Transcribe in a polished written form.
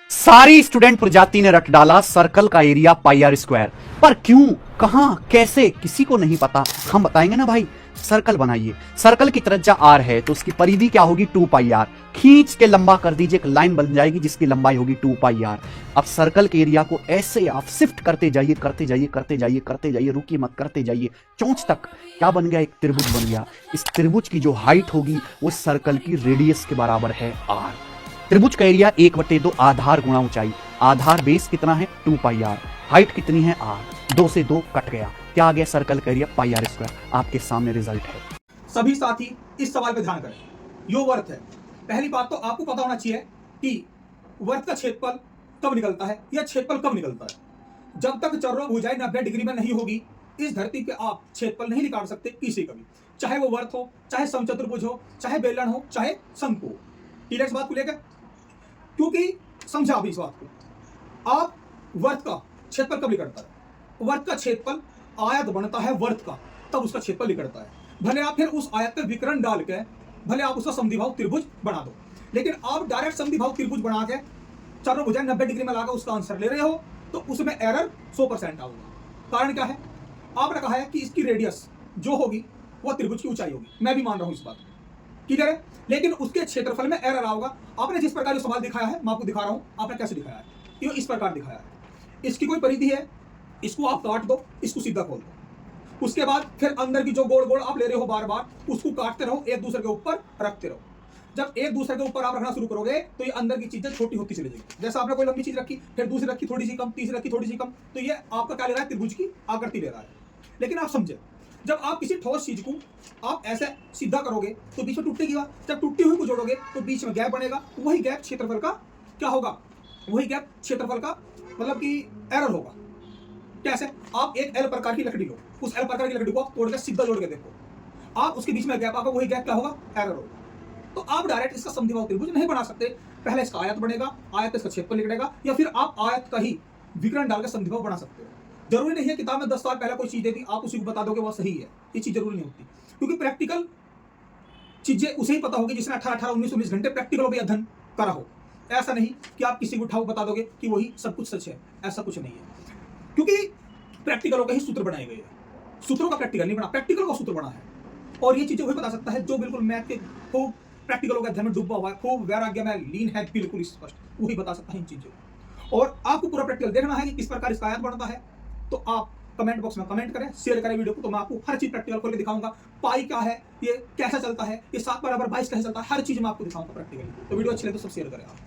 सारी स्टूडेंट प्रजाति ने रट डाला सर्कल का एरिया पाई आर स्क्वायर। पर क्यों, कहां, कैसे, किसी को नहीं पता। हम बताएंगे ना भाई। सर्कल बनाइए, सर्कल की त्रिज्या आर है तो उसकी परिधि क्या होगी 2 पाई आर। खींच के लंबा कर दीजिए, एक लाइन बन जाएगी जिसकी लंबाई होगी 2 पाई आर। अब सर्कल के एरिया को ऐसे आप शिफ्ट करते जाइए, करते जाइए, करते जाइए, करते जाइए, रुकिए मत, करते जाइए चोंच तक। क्या बन गया, एक त्रिभुज बन गया। इस त्रिभुज की जो हाइट होगी वो सर्कल की रेडियस के बराबर है आर। त्रिभुज का एरिया 1/2 आधार गुणा ऊंचाई। आधार बेस कितना है 2 पाई आर, हाइट कितनी है आर। 2 से 2 कट गया, क्या आ गया सर्कल का एरिया पाई आर स्क्वायर। आपके सामने रिजल्ट है। सभी साथी इस सवाल पे ध्यान करें। यो वर्त है। पहली बात तो आपको पता होना चाहिए कि वर्त का क्षेत्रफल कब निकलता है या क्षेत्रफल कब निकलता है। जब तक चरमभुजाएं 90 डिग्री में नहीं होगी इस धरती पे आप क्षेत्रफल नहीं निकाल सकते किसी का भी, चाहे वो वर्त हो, चाहे समचतुर्भुज हो, चाहे बेलन हो, चाहे शंकु हो। क्लियर इस बात को लेकर? क्योंकि समझा अभी इस बात को। आप वर्त का क्षेत्रफल कब निकलता है? वर्त का क्षेत्रफल आयत बनता है वर्त का, तब उसका क्षेत्रफल निकलता है। भले आप फिर उस आयत पे विकर्ण डाल के भले आप उसका समद्विबाहु त्रिभुज बना दो, लेकिन आप डायरेक्ट समद्विबाहु त्रिभुज बना के चारों भुजाएं 90 डिग्री में लाकर उसका आंसर ले रहे हो तो उसमें एरर 100% आएगा। कारण क्या है? आपने कहा है कि इसकी रेडियस जो होगी वो त्रिभुज की ऊंचाई होगी। मैं भी मान रहा हूं इस बात को, क्लियर है। लेकिन उसके क्षेत्रफल में एरर आओगा। आपने जिस प्रकार सवाल दिखाया है मैं आपको दिखा रहा हूं, आपने कैसे दिखाया है, ये इस प्रकार दिखाया है। इसकी कोई परिधि है, इसको आप काट दो, इसको सीधा खोल दो। उसके बाद फिर अंदर की जो गोल गोल आप ले रहे हो बार बार उसको काटते रहो, एक दूसरे के ऊपर रखते रहो। जब एक दूसरे के ऊपर आप रखना शुरू करोगे तो ये अंदर की चीजें छोटी होती चली जाएगी। जैसे आपने कोई लंबी चीज रखी, फिर दूसरी रखी थोड़ी सी कम, तीसरी रखी थोड़ी सी कम, तो ये आपका क्या ले रहा है, त्रिभुज की आकृति ले रहा है। लेकिन आप समझे, जब आप किसी ठोस चीज को आप ऐसे सीधा करोगे तो बीच में टूटेगी बात। जब टूटी हुई को जोड़ोगे तो बीच में गैप बनेगा, वही गैप क्षेत्रफल का क्या होगा, वही गैप क्षेत्रफल का मतलब कि एरर होगा। कैसे? आप एक एल प्रकार की लकड़ी लो, उस एल प्रकार की लकड़ी को आप तोड़ के सीधा जोड़ के देखो, आप उसके बीच में गैप आएगा, वही गैप क्या होगा, एरर होगा। तो आप डायरेक्ट इसका समद्विबाहु त्रिभुज नहीं बना सकते। पहले इसका आयत बनेगा, आयत इसका क्षेत्रफल निकलेगा, या फिर आप आयत का ही विकर्ण डालकर समद्विबाहु बना सकते हो। जरूरी नहीं है किताब में 10 साल पहले कोई चीज दे दी आप उसी को बता दोगे वो सही है, ये चीज जरूरी नहीं होती। क्योंकि प्रैक्टिकल चीजें उसे ही पता होगी जिसने 18 19 घंटे प्रैक्टिकल भी अध्ययन करा हो। ऐसा नहीं कि आप किसी को उठाओ बता दोगे कि वही सब कुछ सच है, ऐसा कुछ नहीं है। क्योंकि प्रैक्टिकलों के ही सूत्र बनाए गए हैं, सूत्रों का प्रैक्टिकल नहीं बना, प्रैक्टिकल का सूत्र बना है। और ये चीजें वही बता सकता है जो बिल्कुल मैथ के खूब प्रैक्टिकलों के अध्ययन में डूबा हुआ है, खूब वैराग्य में लीन है, बिल्कुल स्पष्ट, वही बता सकता है इन चीजों को। और आपको पूरा प्रैक्टिकल देखना है कि किस प्रकार इसका आयत बनता है, तो आप कमेंट बॉक्स में कमेंट करें, शेयर करें वीडियो को, तो मैं आपको हर चीज प्रैक्टिकल खोल के दिखाऊंगा। पाई क्या है, ये कैसा चलता है, ये 7 बराबर 22 कैसे चलता है, हर चीज मैं आपको दिखाऊंगा प्रैक्टिकली। तो वीडियो अच्छी लगे तो सब शेयर करें आप।